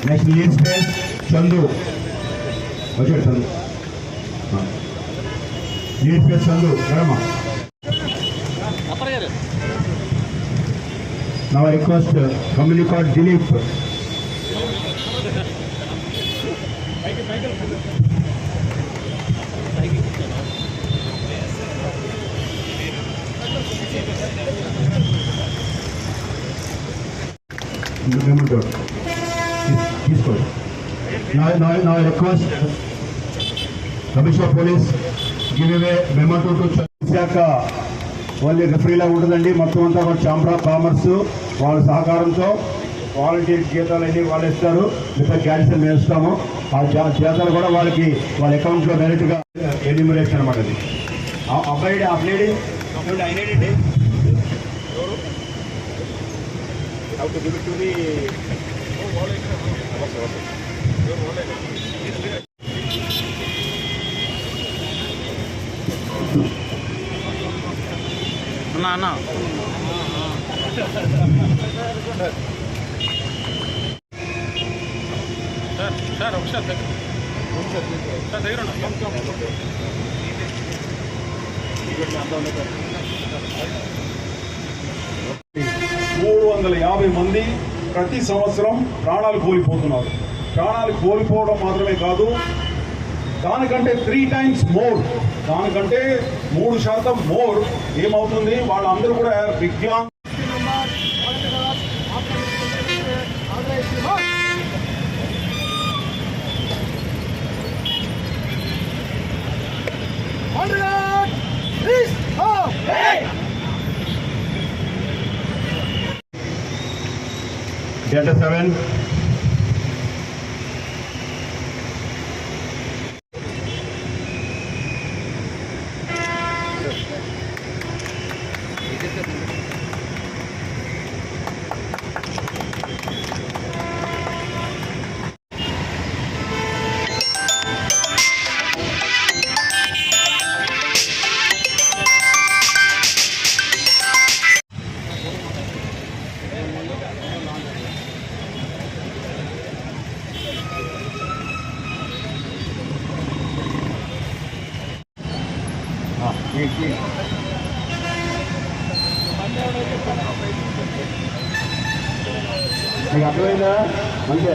Next lead space, Chandu. Okay, Chandu. Lead space, Chandu. Garama. Now I request company called Dilip. Now I request Commissioner Police give away memento to శాఖ వాళ్ళు రిఫరీలా ఉంటుందండి. మొత్తం అంతా కూడా chamber of commerce వాళ్ళ సహకారంతో volunteer జీతాలు అన్నీ వాళ్ళు ఇస్తారు. మిగతా క్యాన్సిల్ మేము ఇస్తాము. ఆ జీతాలు కూడా వాళ్ళకి వాళ్ళ అకౌంట్లో డైరెక్ట్గా ఎన్యూమరేషన్ అనమాట. అది అబ్బాయి అప్లేడి అయినండి how to give it to the Anna sir ఒకసారి దగ్గర 350 మంది ప్రతి సంవత్సరం ప్రాణాలు కోల్పోతున్నారు. ప్రాణాలు కోల్పోవడం మాత్రమే కాదు, దానికంటే 3 times మోర్, దానికంటే 3% మోర్ ఏమవుతుంది, వాళ్ళందరూ కూడా విజ్ఞానం Delta 7. మీకు అర్థమైందా? అంతే.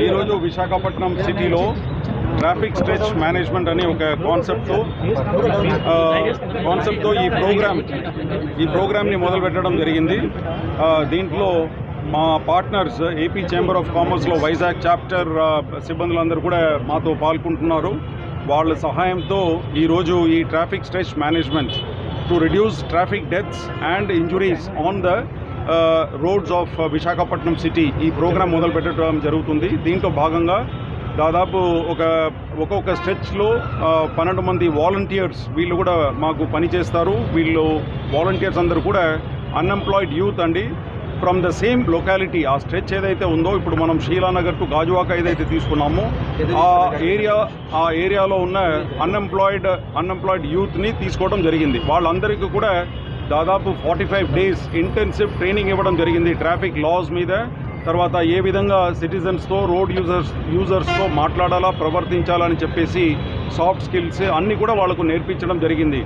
ఈరోజు విశాఖపట్నం సిటీలో ట్రాఫిక్ స్ట్రెచ్ మేనేజ్మెంట్ అనే ఒక కాన్సెప్ట్తో ఈ ప్రోగ్రామ్ని మొదలుపెట్టడం జరిగింది. దీంట్లో మా పార్ట్నర్స్ ఏపీ ఛాంబర్ ఆఫ్ కామర్స్లో వైజాగ్ చాప్టర్ సిబ్బందులందరూ కూడా మాతో పాల్గొంటున్నారు. వాళ్ళ సహాయంతో ఈరోజు ఈ traffic stretch management to reduce traffic deaths and injuries on the roads of Visakhapatnam city ఈ ప్రోగ్రాం మొదలు పెట్టడం జరుగుతుంది. దీంట్లో భాగంగా దాదాపు ఒక్కొక్క స్ట్రెచ్లో 12 మంది వాలంటీర్స్ వీళ్ళు కూడా మాకు పనిచేస్తారు. వీళ్ళు వాలంటీర్స్ అందరూ కూడా అన్ఎంప్లాయిడ్ యూత్ అండి, ఫ్రమ్ ద సేమ్ లొకాలిటీ. ఆ స్ట్రెచ్ ఏదైతే ఉందో, ఇప్పుడు మనం షీలానగర్ టు గాజువాక ఏదైతే తీసుకున్నామో ఆ ఏరియాలో ఉన్న అన్ఎంప్లాయిడ్ యూత్ని తీసుకోవడం జరిగింది. వాళ్ళందరికీ కూడా దాదాపు 45 days ఇంటెన్సివ్ ట్రైనింగ్ ఇవ్వడం జరిగింది ట్రాఫిక్ లాస్ మీద, తర్వాత ఏ విధంగా సిటిజన్స్తో రోడ్ యూజర్స్తో మాట్లాడాలా ప్రవర్తించాలని చెప్పేసి సాఫ్ట్ స్కిల్స్ అన్నీ కూడా వాళ్ళకు నేర్పించడం జరిగింది.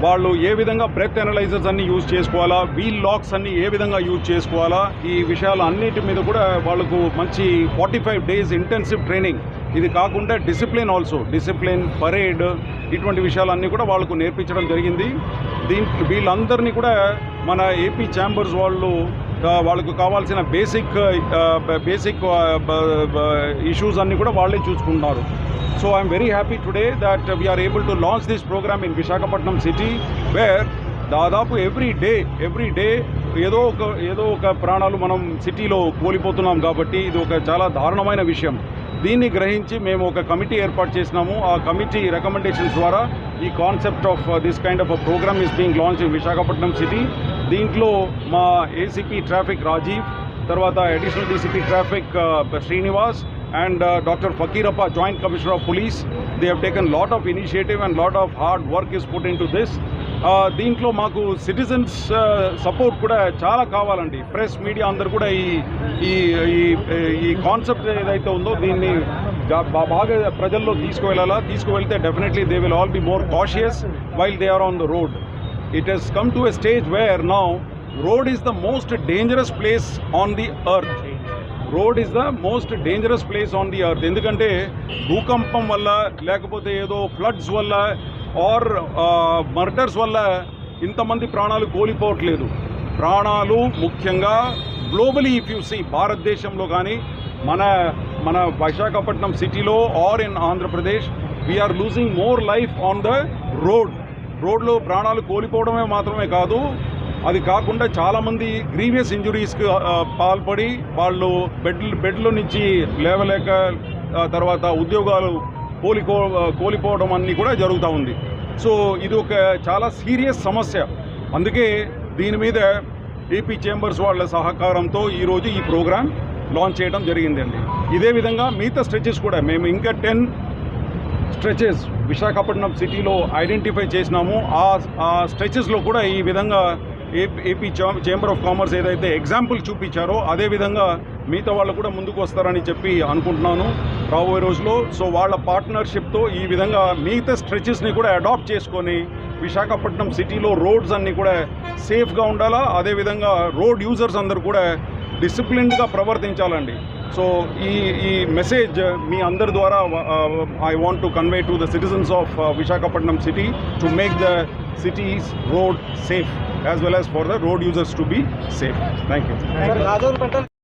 వాళ్ళు ఏ విధంగా బ్రెత్ అనలైజర్స్ అన్ని యూజ్ చేసుకోవాలా, వీల్ లాక్స్ అన్ని ఏ విధంగా యూజ్ చేసుకోవాలా, ఈ విషయాలు అన్నిటి మీద కూడా వాళ్ళకు మంచి 45 days ఇంటెన్సివ్ ట్రైనింగ్. ఇది కాకుండా డిసిప్లిన్ పరేడ్ ఇటువంటి విషయాలన్నీ కూడా వాళ్ళకు నేర్పించడం జరిగింది. వీళ్ళందరినీ కూడా మన ఏపీ ఛాంబర్స్ వాళ్ళకు కావాల్సిన బేసిక్ ఇష్యూస్ అన్నీ కూడా వాళ్ళే చూసుకుంటున్నారు. So I'm very happy today that we are able to launch this program in Visakhapatnam city, where దాదాపు ఎవ్రీ డే ఏదో ఒక ప్రాణాలు మనం సిటీలో కోల్పోతున్నాం. కాబట్టి ఇది ఒక చాలా దారుణమైన విషయం. దీన్ని గ్రహించి మేము ఒక కమిటీ ఏర్పాటు చేసినాము. ఆ కమిటీ రికమెండేషన్స్ ద్వారా ఈ concept of this kind of a programme is being launch in Visakhapatnam city. దీంట్లో మా ఏసీపీ ట్రాఫిక్ రాజీవ్, తర్వాత additional DCP traffic Srinivas and Dr. Fakirappa, Joint Commissioner of Police, they have taken lot of initiative and lot of hard work is put into this. దీంట్లో మాకు citizens support కూడా చాలా కావాలండి. Press media అందరు కూడా ఈ concept ఏదైతే ఉందో దీన్ని బాగా ప్రజల్లో తీసుకువెళ్తే definitely they will all be more cautious while they are on the road. It has come to a stage where now road is the most dangerous place on the earth. Road is the most dangerous place on the earth. ఎందుకంటే భూకంపం వల్ల, లేకపోతే ఏదో floods వల్ల are murders వల్ల ఇంతమంది ప్రాణాలు కోల్పోవట్లేదు. ప్రాణాలు ముఖ్యంగా గ్లోబలీ ఇఫ్ యూ సీ, భారతదేశంలో కానీ మన విశాఖపట్నం సిటీలో or in Andhra Pradesh, we are losing more life on the రోడ్లో ప్రాణాలు కోల్పోవడమే మాత్రమే కాదు, అది కాకుండా చాలామంది గ్రీవియస్ ఇంజురీస్కి పాల్పడి వాళ్ళు బెడ్లో నుంచి లేవలేక తర్వాత ఉద్యోగాలు కోల్పోవడం అన్నీ కూడా జరుగుతూ ఉంది. సో ఇది ఒక చాలా సీరియస్ సమస్య. అందుకే దీని మీద ఏపీ చేంబర్స్ వాళ్ళ సహకారంతో ఈరోజు ఈ ప్రోగ్రాం లాంచ్ చేయడం జరిగిందండి. ఇదే విధంగా మిగతా స్ట్రెచెస్ కూడా మేము ఇంకా 10 స్ట్రెచెస్ విశాఖపట్నం సిటీలో ఐడెంటిఫై చేసినాము. ఆ స్ట్రెచెస్లో కూడా ఈ విధంగా ఏపీ చేంబర్ ఆఫ్ కామర్స్ ఏదైతే ఎగ్జాంపుల్ చూపించారో అదేవిధంగా మిగతా వాళ్ళు కూడా ముందుకు వస్తారని చెప్పి అనుకుంటున్నాను రాబోయే రోజులో. సో వాళ్ళ పార్ట్నర్షిప్తో ఈ విధంగా మిగతా స్ట్రెచెస్ని కూడా అడాప్ట్ చేసుకొని విశాఖపట్నం సిటీలో రోడ్స్ అన్నీ కూడా సేఫ్గా ఉండాలా, అదేవిధంగా రోడ్ యూజర్స్ అందరూ కూడా డిసిప్లిన్డ్గా ప్రవర్తించాలండి. సో ఈ మెసేజ్ మీ అందరి ద్వారా I want to convey to the citizens of Visakhapatnam city to make the city's road safe as well as for the road users to be safe. Thank you.